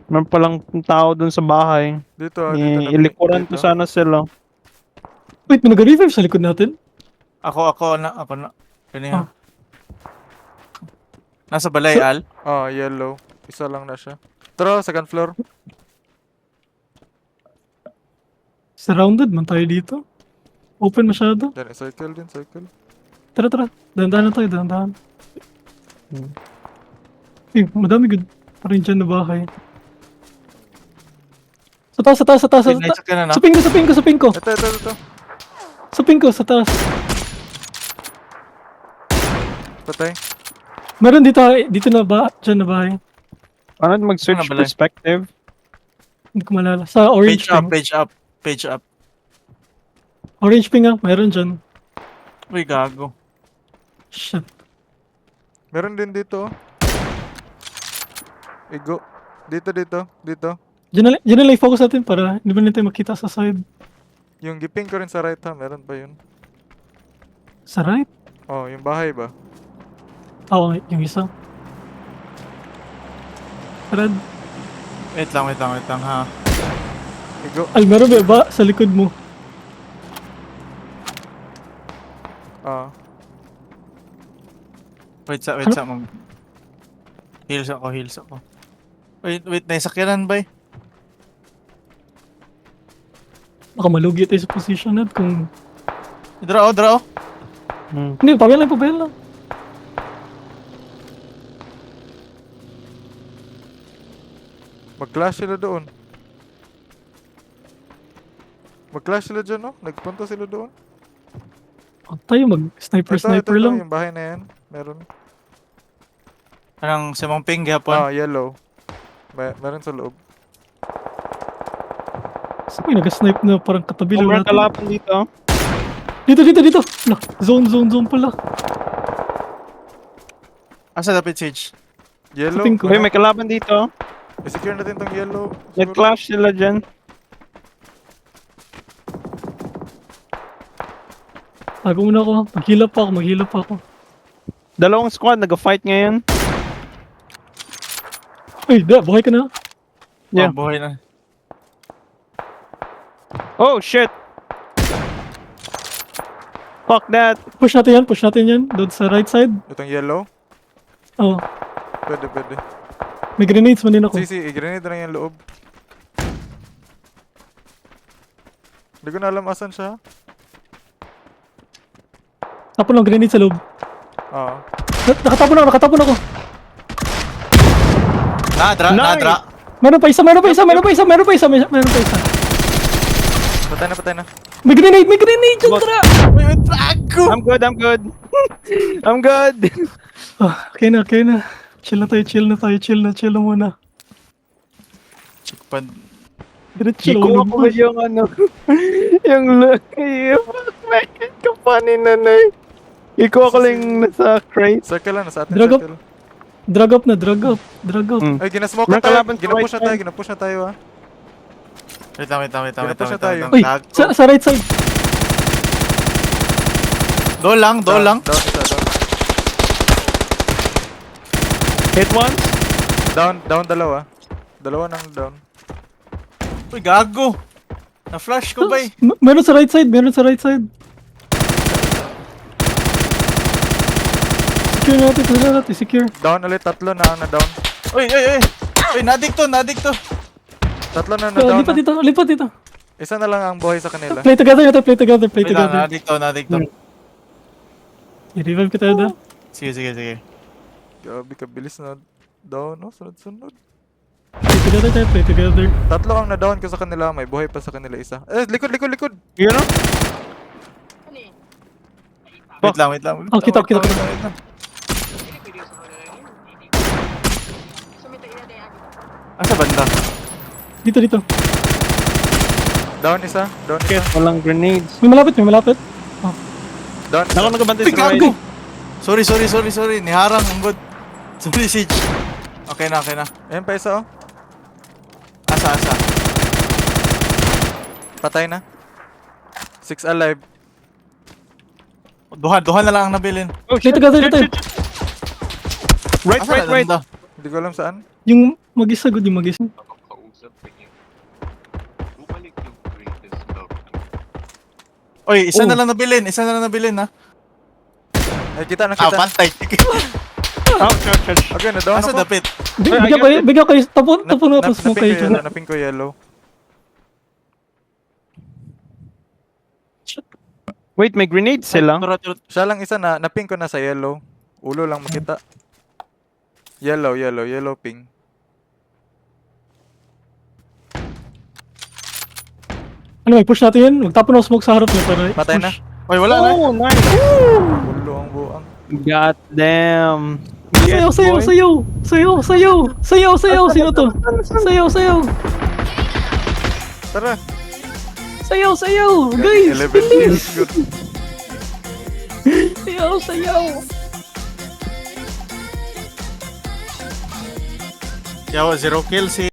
Meron palang tao dun sa bahay. Dito na pink. Ilikuran ko Dito. sana sila. Wait, may nag-revive sa likod natin? Ako na. Ah. Kaniya. Nasa balay, So- Al. Oh, yellow. Isa lang na siya. Tara, second floor. Surrounded man tayo dito. Open masyado. Yan, circle din, circle. Tara, tara. Dahan-dahan na tayo, dahan-dahan. Eh, madami good. Parang dyan na bahay. Sa taas, sa taas, sa taas, sa taas. Pinaysa ka na, no? Sa ping ko, sa ping ko, sa ping ko. Ito. Sa ping ko, sa taas. Patay. Meron dito, dito na ba? Dyan na bahay. Paano mag-switch Ano ba, Lay? perspective? Hindi ko malala. Sa orange ping. Page up. Orange ping ah, meron dyan. Uy, gago. Shit. Meron din dito. Igo. Dito. Dyan na lang i-focus natin para hindi ba natin makita sa side. Yung giping ko rin sa right ha, meron pa yun. Sa right? Oh, yung bahay ba? Oo, yung isa. Red. Wait lang ha. Igo. Ay, meron ba sa likod mo? Ah. Wait sa mag... Heals ako. Wait, naisakyanan ba eh? Baka malugi tayo sa position natin kung... Draw. Hindi, pabayal lang. Mag-clash sila doon. Mag-clash sila dyan, no? Nagpunta sila doon. Oh, tayo mag-sniper lang. Yung bahay na yan. Meron. Anong simang ping gapon? Ah, yellow. Meron sa loob. Saan may nag-snipe na parang katabi lang Sobrang natin? kalapan dito. Dito! Nah, zone pala. Asa dapat Sage? Yellow. Sa pink ko. Uy, may kalaban dito. I-secure natin tong yellow. Siguro. Nag-clash sila dyan. Tago muna ako. Maghilap pa ako. Dalawang squad, nag-fight ngayon. Ay, buhay ka na. Yeah. Oh, buhay na. Oh, shit! Fuck that! Push natin yan. Doon sa right side. Itong yellow. Oh, Pwede. may grenades man din ako. I-grenade na yung loob. Hindi ko na alam asan siya. Tapon lang grenade sa loob. Ah. Nakatapon ako. Nadra. Meron pa isa. Patay na. May grenade dyan, tara! Wait, bago! I'm good. I'm good! Ah, okay na. Chill na muna. Chikpad. Diretso Ikuha ko ba yung ano? Yung fuck man, kapanin nanay. Ikuha ko lang yung nasa crate. Circle lang, nasa atin Drag up. circle. Drag up. Ay, ginasmoke May na tayo. kalaban sa Ginapush right na tayo ah. Wait lang. Pinapush na tayo. Uy, Lag. sa right side. Doon lang. Down. Hit once. Down dalawa. Dalawa nang down. Uy, gago! Na-flash ko ba eh? Meron sa right side. Secure natin. Secure. Down ulit, tatlo na down. Uy! Nadik to! Tatlo na down. Lipat dito. Isa na lang ang buhay sa kanila. Play together. Wait lang, nadik to. I-revive kita doon. Sige. Grabe kabilis na down, no? Sunod. Play together. Tatlo ang na-down ko sa kanila, may buhay pa sa kanila isa. Likod! You know? Wait lang. Oh, kita. Wait lang. Asa banda? Dito. Down isa. Walang grenades. May malapit. Down isa. Ako nagbantay Uy, sa right. gago! Sorry. Niharang, ang good. Sorry, Siege. Okay na. Ayan pa isa oh. Asa? Patay na. 6 alive. Duhan na lang ang nabilin. Oh, Play together. Right. Asa na banda? Hindi ko alam saan. Yung mag-isa. Oy, isa Oh. na lang nabilin. Isa na lang nabilin, ha? Ay, kita na, Ah, kita. pantay. Ouch, ouch, ouch. Okay, na down Asa ako. dapit? Bigyan kayo, tapon nga po smoke Napin ko kayo. yellow, napin ko yellow. Wait, may grenade sila. Siya lang isa na, napin ko na sa yellow. Ulo lang makita. Yellow, yellow, yellow ping. Ano, i-push natin yan? Magtapon ako smoke sa harap niya para Patay na. push. Oy, wala na. Oh, nice. Ulo ang buang. God damn. Sayaw, sayaw, sayaw! Sayaw, sayaw! Sayaw, sayaw! Sino to? Sayaw, sayaw! Tara. Sayaw, sayaw! Guys! 11 kills. Good. Sayaw, sayaw! Yawa, 0 kills si